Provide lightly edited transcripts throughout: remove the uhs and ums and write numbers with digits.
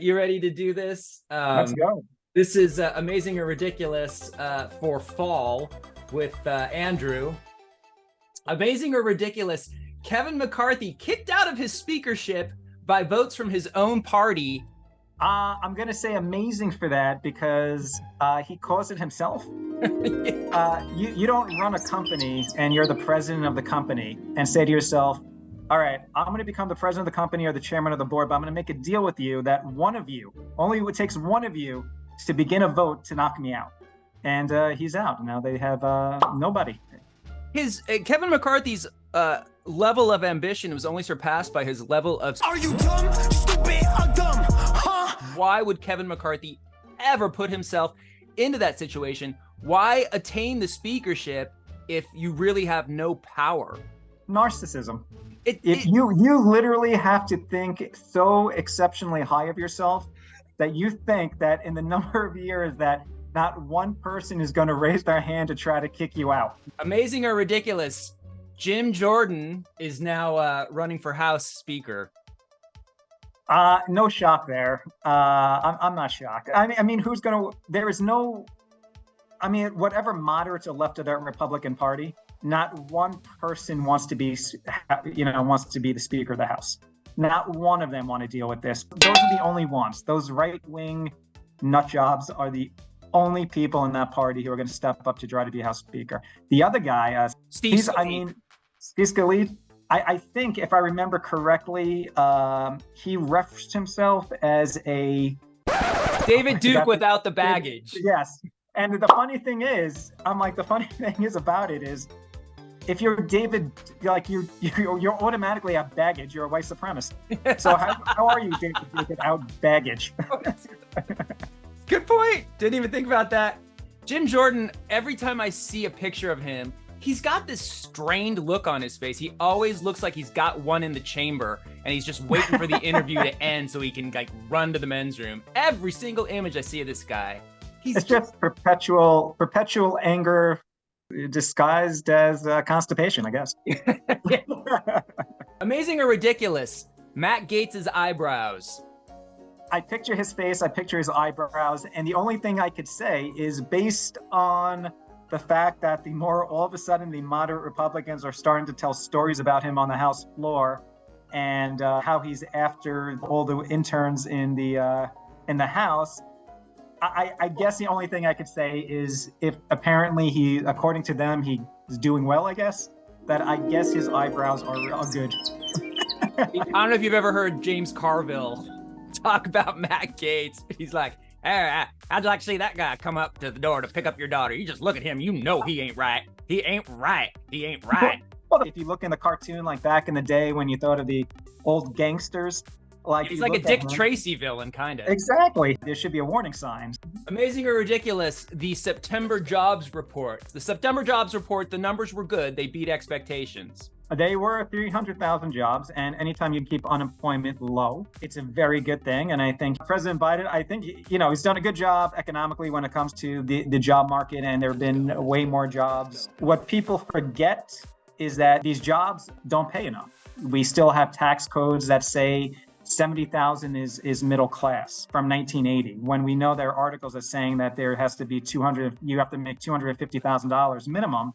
You ready to do this? Let's go. This is Amazing or Ridiculous for fall with Andrew. Amazing or Ridiculous, Kevin McCarthy kicked out of his speakership by votes from his own party. I'm going to say amazing for that because he caused it himself. You don't run a company and you're the president of the company and say to yourself, all right, I'm going to become the president of the company or the chairman of the board, but I'm going to make a deal with you that one of you, only it takes one of you to begin a vote to knock me out. And he's out. Now they have nobody. His Kevin McCarthy's level of ambition was only surpassed by his level of... Are you dumb, stupid, or dumb? Huh? Why would Kevin McCarthy ever put himself into that situation? Why attain the speakership if you really have no power? Narcissism. You literally have to think so exceptionally high of yourself that you think that in the number of years that not one person is going to raise their hand to try to kick you out. Amazing or ridiculous, Jim Jordan is now running for House Speaker. No shock there. I'm not shocked. I mean, who's going to? There is no. I mean, whatever moderates are left of that Republican Party, not one person wants to be, wants to be the Speaker of the House. Not one of them want to deal with this. Those are the only ones. Those right-wing nut jobs are the only people in that party who are going to step up to try to be House Speaker. The other guy, Steve Scalise, I think if I remember correctly, he referenced himself as a David Duke without the baggage. Yes. And the funny thing is, the funny thing is about it is, if you're David, like you're automatically have baggage. You're a white supremacist. So how are you, David, without baggage? Good point. Didn't even think about that. Jim Jordan, every time I see a picture of him, he's got this strained look on his face. He always looks like he's got one in the chamber and he's just waiting for the interview to end so he can run to the men's room. Every single image I see of this guy. It's just perpetual anger disguised as constipation, I guess. Amazing or ridiculous, Matt Gaetz' eyebrows. I picture his face, I picture his eyebrows, and the only thing I could say is based on the fact that all of a sudden the moderate Republicans are starting to tell stories about him on the House floor and how he's after all the interns in the House. I guess the only thing I could say is if apparently according to them, he is doing well, I guess, that I guess his eyebrows are good. I don't know if you've ever heard James Carville talk about Matt Gaetz. He's like, hey, how'd you like to see that guy come up to the door to pick up your daughter? You just look at him, you know he ain't right. He ain't right. He ain't right. Well, if you look in the cartoon, like back in the day when you thought of the old gangsters, he's like a Dick Tracy villain, kind of. Exactly. There should be a warning sign. Amazing or ridiculous, the September jobs report. The September jobs report, the numbers were good. They beat expectations. They were 300,000 jobs, and anytime you keep unemployment low, it's a very good thing. And I think President Biden, he's done a good job economically when it comes to the job market, and there have been way more jobs. What people forget is that these jobs don't pay enough. We still have tax codes that say 70,000 is middle class from 1980, when we know there are articles that saying that there has to be you have to make $250,000 minimum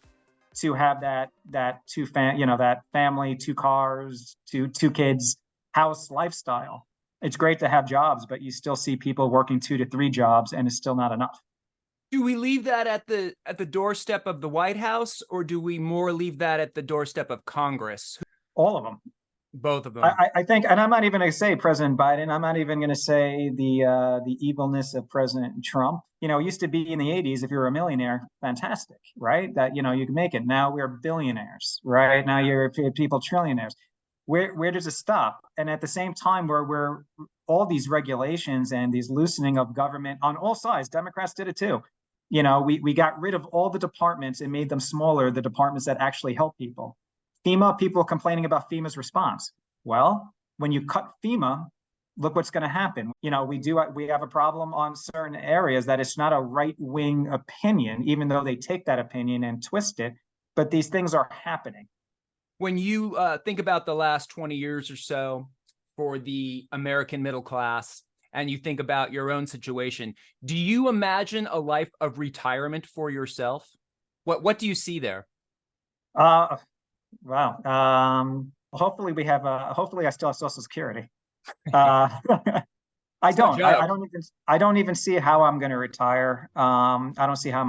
to have that family, 2 cars, two kids, house lifestyle. It's great to have jobs, but you still see people working 2 to 3 jobs, and it's still not enough. Do we leave that at the doorstep of the White House, or do we more leave that at the doorstep of Congress? All of them. Both of them. I think, and I'm not even going to say President Biden. I'm not even going to say the evilness of President Trump. It used to be in the 80s, if you were a millionaire, fantastic, right? That, you could make it. Now we're billionaires, right? Now you're people trillionaires. Where does it stop? And at the same time, where all these regulations and these loosening of government on all sides, Democrats did it too. We got rid of all the departments and made them smaller, the departments that actually help people. FEMA, people complaining about FEMA's response. Well, when you cut FEMA, look what's going to happen. We have a problem on certain areas that it's not a right-wing opinion, even though they take that opinion and twist it, but these things are happening. When you think about the last 20 years or so for the American middle class, and you think about your own situation, do you imagine a life of retirement for yourself? What do you see there? Wow. Hopefully we have. Hopefully I still have Social Security. Uh, I It's no don't. I joke. don't even. I don't even see how I'm going to retire. I don't see how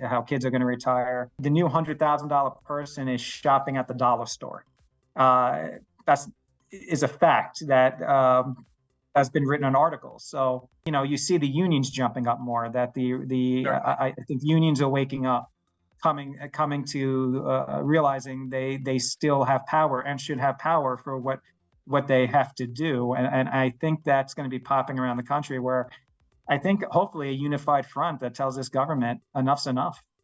how kids are going to retire. The new $100,000 person is shopping at the dollar store. That's is a fact that has been written in articles. So you see the unions jumping up more. That I think unions are waking up, coming to realizing they still have power and should have power for what they have to do. And I think that's going to be popping around the country, where I think hopefully a unified front that tells this government enough's enough.